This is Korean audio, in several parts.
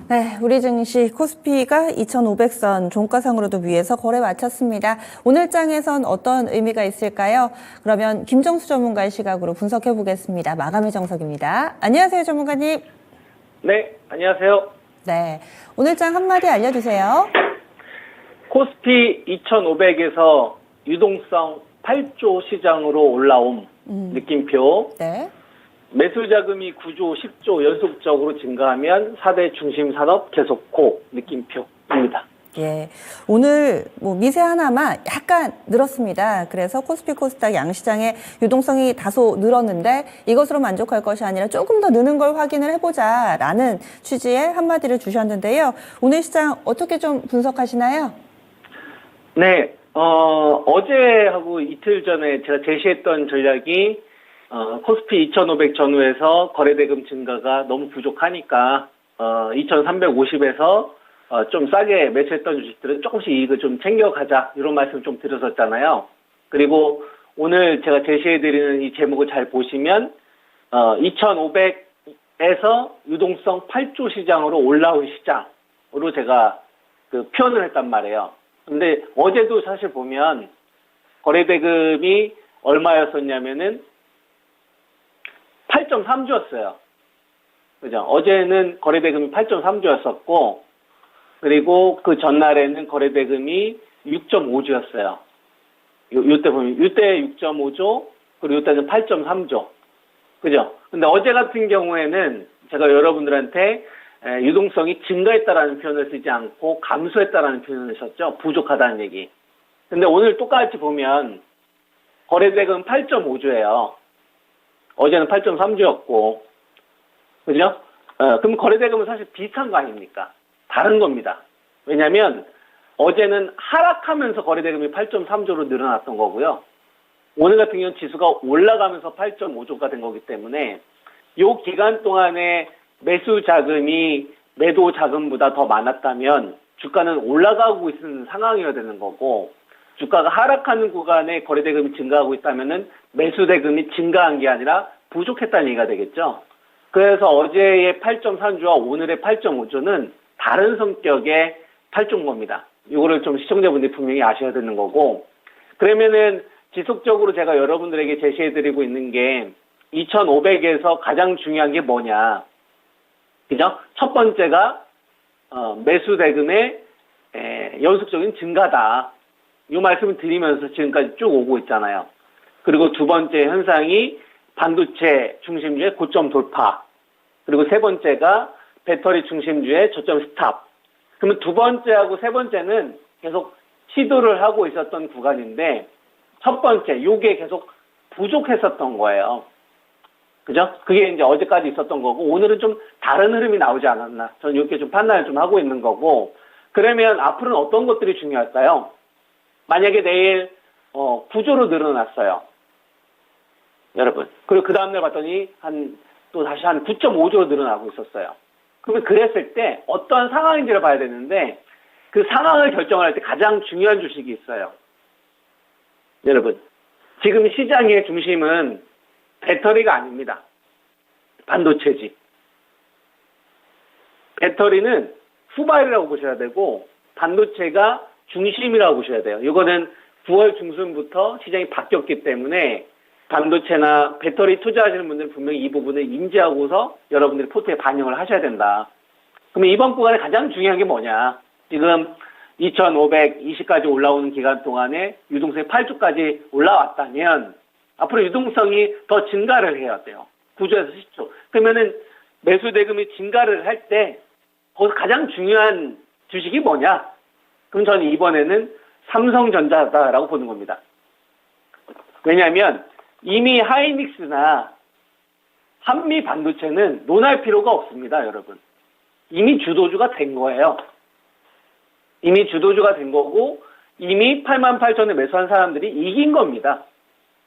네, 우리 증시 코스피가 2,500선 종가상으로도 위에서 거래 마쳤습니다. 오늘 장에선 어떤 의미가 있을까요? 그러면 김정수 전문가의 시각으로 분석해 보겠습니다. 마감의 정석입니다. 안녕하세요, 전문가님. 네, 안녕하세요. 네, 오늘 장 한마디 알려주세요. 코스피 2,500에서 유동성 8조 시장으로 올라옴 느낌표. 네. 매수 자금이 9조, 10조 연속적으로 증가하면 4대 중심 산업 계속고 느낌표입니다. 예, 오늘 미세 하나만 약간 늘었습니다. 그래서 코스피 코스닥 양시장의 유동성이 다소 늘었는데 이것으로 만족할 것이 아니라 조금 더 느는 걸 확인을 해보자라는 취지의 한마디를 주셨는데요. 오늘 시장 어떻게 좀 분석하시나요? 네, 어제하고 이틀 전에 제가 제시했던 전략이 코스피 2,500 전후에서 거래대금 증가가 너무 부족하니까 2,350에서 좀 싸게 매수했던 주식들은 조금씩 이익을 좀 챙겨가자 이런 말씀 좀 드렸었잖아요. 그리고 오늘 제가 제시해드리는 이 제목을 잘 보시면 2,500에서 유동성 8조 시장으로 올라온 시장으로 제가 그 표현을 했단 말이에요. 근데 어제도 사실 보면 거래대금이 얼마였었냐면은 8.3조였어요. 그죠? 어제는 거래대금이 8.3조였었고, 그리고 그 전날에는 거래대금이 6.5조였어요. 요때 보면, 요때 6.5조, 그리고 요때는 8.3조. 그죠? 근데 어제 같은 경우에는 제가 여러분들한테 유동성이 증가했다라는 표현을 쓰지 않고 감소했다라는 표현을 썼죠. 부족하다는 얘기. 근데 오늘 똑같이 보면 거래대금 8.5조예요. 어제는 8.3조였고, 그죠? 그럼 거래대금은 사실 비슷한 거 아닙니까? 다른 겁니다. 왜냐면, 어제는 하락하면서 거래대금이 8.3조로 늘어났던 거고요. 오늘 같은 경우는 지수가 올라가면서 8.5조가 된 거기 때문에, 요 기간 동안에 매수 자금이 매도 자금보다 더 많았다면, 주가는 올라가고 있는 상황이어야 되는 거고, 주가가 하락하는 구간에 거래대금이 증가하고 있다면은 매수 대금이 증가한 게 아니라 부족했다는 얘기가 되겠죠. 그래서 어제의 8.3조와 오늘의 8.5조는 다른 성격의 8조인 겁니다. 이거를 좀 시청자분들이 분명히 아셔야 되는 거고, 그러면은 지속적으로 제가 여러분들에게 제시해드리고 있는 게 2,500에서 가장 중요한 게 뭐냐. 그죠? 첫 번째가 매수 대금의 연속적인 증가다. 이 말씀을 드리면서 지금까지 쭉 오고 있잖아요. 그리고 두 번째 현상이 반도체 중심주의 고점 돌파. 그리고 세 번째가 배터리 중심주의 저점 스탑. 그러면 두 번째하고 세 번째는 계속 시도를 하고 있었던 구간인데 첫 번째, 요게 계속 부족했었던 거예요. 그죠? 그게 이제 어제까지 있었던 거고 오늘은 좀 다른 흐름이 나오지 않았나. 저는 이렇게 좀 판단을 좀 하고 있는 거고 그러면 앞으로는 어떤 것들이 중요할까요? 만약에 내일 9조로 늘어났어요. 여러분. 그리고 그 다음날 봤더니 또 다시 한 9.5조로 늘어나고 있었어요. 그러면 그랬을 때 어떤 상황인지를 봐야 되는데 그 상황을 결정할 때 가장 중요한 주식이 있어요. 여러분. 지금 시장의 중심은 배터리가 아닙니다. 반도체지. 배터리는 후발이라고 보셔야 되고 반도체가 중심이라고 보셔야 돼요. 이거는 9월 중순부터 시장이 바뀌었기 때문에 반도체나 배터리 투자하시는 분들은 분명히 이 부분을 인지하고서 여러분들이 포트에 반영을 하셔야 된다. 그러면 이번 구간에 가장 중요한 게 뭐냐. 지금 2,520까지 올라오는 기간 동안에 유동성이 8조까지 올라왔다면 앞으로 유동성이 더 증가를 해야 돼요. 9조에서 10조. 그러면은 매수 대금이 증가를 할 때 거기서 가장 중요한 주식이 뭐냐? 그럼 저는 이번에는 삼성전자다라고 보는 겁니다. 왜냐하면 이미 하이닉스나 한미 반도체는 논할 필요가 없습니다, 여러분. 이미 주도주가 된 거예요. 이미 주도주가 된 거고 이미 88,000에 매수한 사람들이 이긴 겁니다.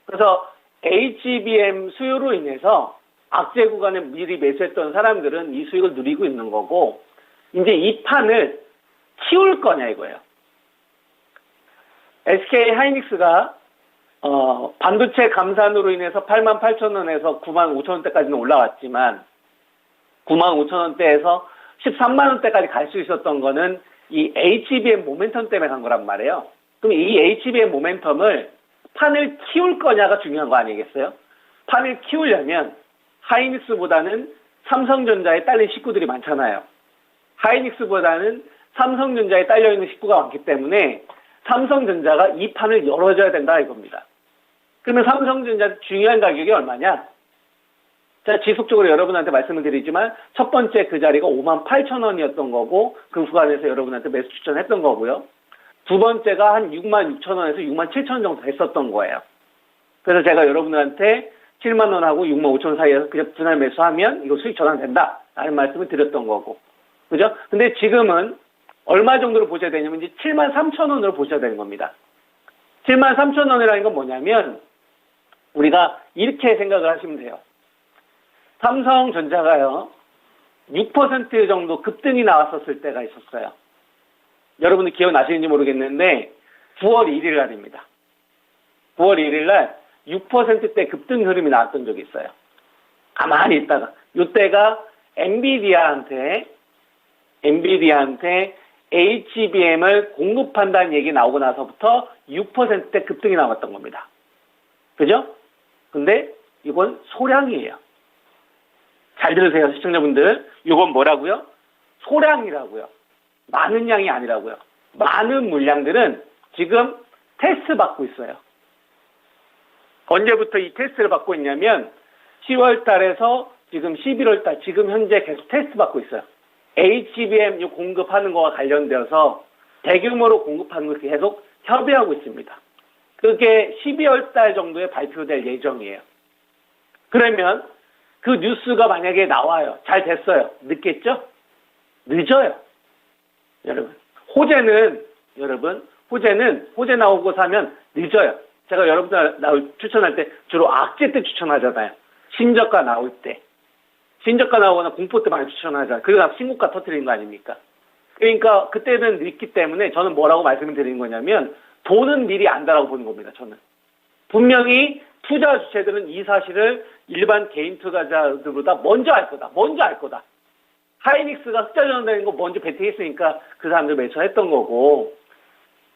그래서 HBM 수요로 인해서 악재 구간에 미리 매수했던 사람들은 이 수익을 누리고 있는 거고 이제 이 판을 키울 거냐 이거예요. SK 하이닉스가 반도체 감산으로 인해서 88,000원에서 95,000원대까지는 올라왔지만 95,000원대에서 13만 원대까지 갈 수 있었던 거는 이 HBM 모멘텀 때문에 간 거란 말이에요. 그럼 이 HBM 모멘텀을 판을 키울 거냐가 중요한 거 아니겠어요? 판을 키우려면 하이닉스보다는 삼성전자에 딸린 식구들이 많잖아요. 하이닉스보다는 삼성전자에 딸려있는 식구가 많기 때문에 삼성전자가 이 판을 열어줘야 된다 이겁니다. 그러면 삼성전자 중요한 가격이 얼마냐? 자, 지속적으로 여러분한테 말씀을 드리지만 첫 번째 그 자리가 58,000원이었던 거고 그 구간에서 여러분한테 매수 추천했던 거고요. 두 번째가 한 66,000원에서 67,000원 정도 됐었던 거예요. 그래서 제가 여러분들한테 7만 원하고 6만 5천 원 사이에서 그냥 분할 매수하면 이거 수익 전환된다 라는 말씀을 드렸던 거고. 그죠? 근데 지금은 얼마 정도로 보셔야 되냐면 이제 7만 3천 원으로 보셔야 되는 겁니다. 7만 3천 원이라는 건 뭐냐면 우리가 이렇게 생각을 하시면 돼요. 삼성전자가요 6% 정도 급등이 나왔었을 때가 있었어요. 여러분들 기억나시는지 모르겠는데 9월 1일 날입니다. 9월 1일 날 6%대 급등 흐름이 나왔던 적이 있어요. 가만히 있다가 이때가 엔비디아한테 HBM을 공급한다는 얘기 나오고 나서부터 6%대 급등이 나왔던 겁니다. 그죠? 근데 이건 소량이에요. 잘 들으세요, 시청자분들. 이건 뭐라고요? 소량이라고요. 많은 양이 아니라고요. 많은 물량들은 지금 테스트 받고 있어요. 언제부터 이 테스트를 받고 있냐면 10월 달에서 지금 11월 달, 지금 현재 계속 테스트 받고 있어요. HBM 공급하는 거와 관련되어서 대규모로 공급하는 걸 계속 협의하고 있습니다. 그게 12월 달 정도에 발표될 예정이에요. 그러면 그 뉴스가 만약에 나와요. 잘 됐어요. 늦겠죠? 늦어요. 여러분. 호재 나오고 사면 늦어요. 제가 여러분들 추천할 때 주로 악재 때 추천하잖아요. 신저가 나올 때. 신저가 나오거나 공포 때 많이 추천하잖아요. 그러다 신고가 터뜨리는 거 아닙니까? 그러니까 그때는 늦기 때문에 저는 뭐라고 말씀을 드리는 거냐면 돈은 미리 안다라고 보는 겁니다. 저는. 분명히 투자 주체들은 이 사실을 일반 개인 투자자들보다 먼저 알 거다. 하이닉스가 흑자 전환되는 거 먼저 베팅했으니까 그 사람들 매수했던 거고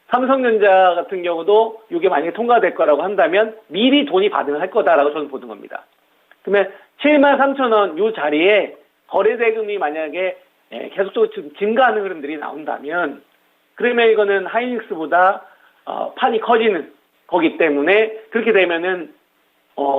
삼성전자 같은 경우도 이게 만약에 통과될 거라고 한다면 미리 돈이 반응을 할 거다라고 저는 보는 겁니다. 그러면 7만 3천 원 이 자리에 거래대금이 만약에 계속적으로 증가하는 흐름들이 나온다면 그러면 이거는 하이닉스보다 판이 커지는 거기 때문에 그렇게 되면은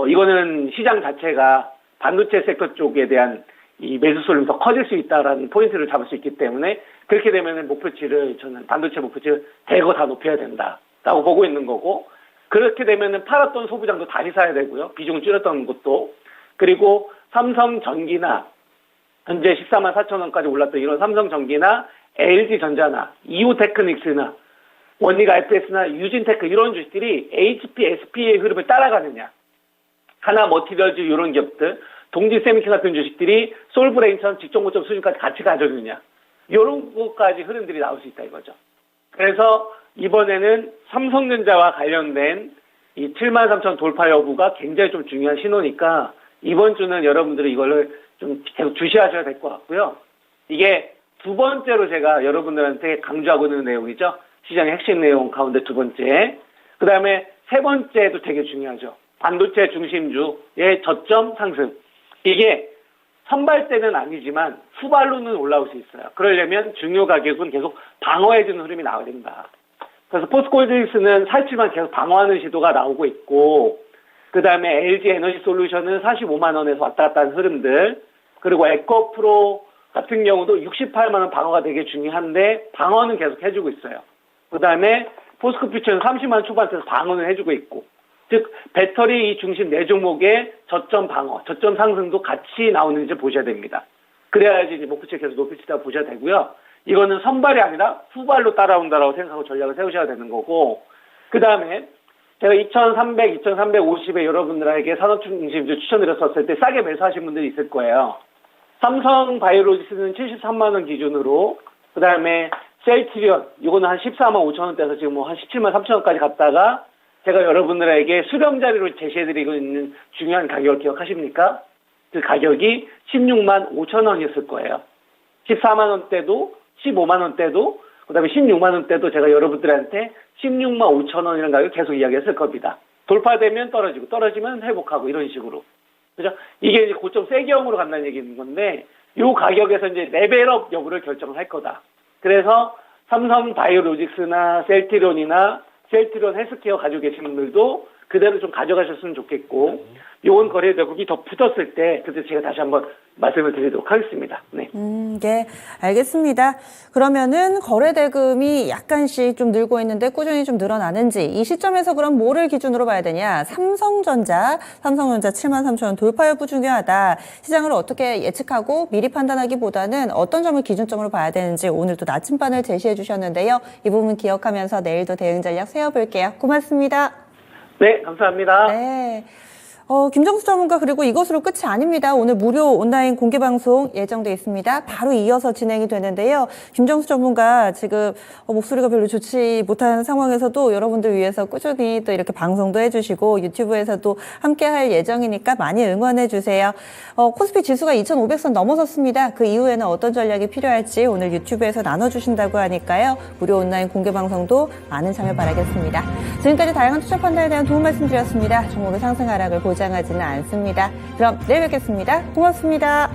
이거는 시장 자체가 반도체 섹터 쪽에 대한 이 매수 쏠림이 더 커질 수 있다라는 포인트를 잡을 수 있기 때문에 그렇게 되면은 목표치를 저는 반도체 목표치를 대거 다 높여야 된다라고 보고 있는 거고 그렇게 되면은 팔았던 소부장도 다시 사야 되고요. 비중을 줄였던 것도 그리고 삼성전기나 현재 14만 4천 원까지 올랐던 이런 삼성전기나 LG전자나 이오테크닉스나 원익 IPS나 유진테크 이런 주식들이 HP, SP의 흐름을 따라가느냐 하나 머티리얼즈 이런 기업들 동지 세미키 같은 주식들이 솔브레인처럼 직종 고점 수준까지 같이 가져주느냐 이런 것까지 흐름들이 나올 수 있다 이거죠. 그래서 이번에는 삼성전자와 관련된 이 7만 3천 돌파 여부가 굉장히 좀 중요한 신호니까 이번 주는 여러분들이 이거를 좀 계속 주시하셔야 될 것 같고요. 이게 두 번째로 제가 여러분들한테 강조하고 있는 내용이죠. 시장의 핵심 내용 가운데 두 번째. 그 다음에 세 번째도 되게 중요하죠. 반도체 중심주의 저점 상승. 이게 선발대는 아니지만 후발로는 올라올 수 있어요. 그러려면 중요 가격은 계속 방어해주는 흐름이 나와야 된다. 그래서 포스코홀딩스는 살지만 계속 방어하는 시도가 나오고 있고 그 다음에 LG 에너지 솔루션은 45만 원에서 왔다 갔다 하는 흐름들 그리고 에코프로 같은 경우도 68만 원 방어가 되게 중요한데 방어는 계속 해주고 있어요. 그 다음에 포스코퓨처는 30만 원 초반대에서 방어는 해주고 있고 즉 배터리 중심 네 종목의 저점 방어, 저점 상승도 같이 나오는지 보셔야 됩니다. 그래야지 이제 목표치 계속 높일 수 있다고 보셔야 되고요. 이거는 선발이 아니라 후발로 따라온다라고 생각하고 전략을 세우셔야 되는 거고 그 다음에 제가 2,300, 2,350에 여러분들에게 산업중심주 추천드렸었을 때 싸게 매수하신 분들이 있을 거예요. 삼성 바이오로직스는 73만 원 기준으로 그 다음에 셀트리온 이거는 한 14만 5천 원대에서 지금 뭐 한 17만 3천 원까지 갔다가 제가 여러분들에게 수렴 자리로 제시해드리고 있는 중요한 가격을 기억하십니까? 그 가격이 16만 5천 원이었을 거예요. 14만 원대도 15만 원대도 그다음에 16만 원대도 제가 여러분들한테 16만 5천 원이라는 가격 계속 이야기했을 겁니다. 돌파되면 떨어지고 떨어지면 회복하고 이런 식으로. 그죠? 이게 이제 고점 세기형으로 간다는 얘기인 건데 요 가격에서 이제 레벨업 여부를 결정을 할 거다. 그래서 삼성 바이오로직스나 셀트리온이나 셀트리온 헬스케어 가지고 계신 분들도 그대로 좀 가져가셨으면 좋겠고 요원 거래 대국이 더 붙었을 때 그때 제가 다시 한번 말씀을 드리도록 하겠습니다. 네. 네, 알겠습니다. 그러면은 거래 대금이 약간씩 좀 늘고 있는데 꾸준히 좀 늘어나는지 이 시점에서 그럼 뭐를 기준으로 봐야 되냐? 삼성전자 7만 3천 원 돌파 여부 중요하다. 시장을 어떻게 예측하고 미리 판단하기보다는 어떤 점을 기준점으로 봐야 되는지 오늘 또 나침반을 제시해 주셨는데요. 이 부분 기억하면서 내일도 대응 전략 세워볼게요. 고맙습니다. 네, 감사합니다. 네. 김정수 전문가 그리고 이것으로 끝이 아닙니다. 오늘 무료 온라인 공개 방송 예정돼 있습니다. 바로 이어서 진행이 되는데요. 김정수 전문가 지금 목소리가 별로 좋지 못한 상황에서도 여러분들 위해서 꾸준히 또 이렇게 방송도 해주시고 유튜브에서도 함께 할 예정이니까 많이 응원해 주세요. 코스피 지수가 2,500선 넘어섰습니다. 그 이후에는 어떤 전략이 필요할지 오늘 유튜브에서 나눠주신다고 하니까요. 무료 온라인 공개 방송도 많은 참여 바라겠습니다. 지금까지 다양한 투자 판단에 대한 도움 말씀드렸습니다. 종목의 상승 하락을 보장하지는 않습니다. 그럼 내일 뵙겠습니다. 고맙습니다.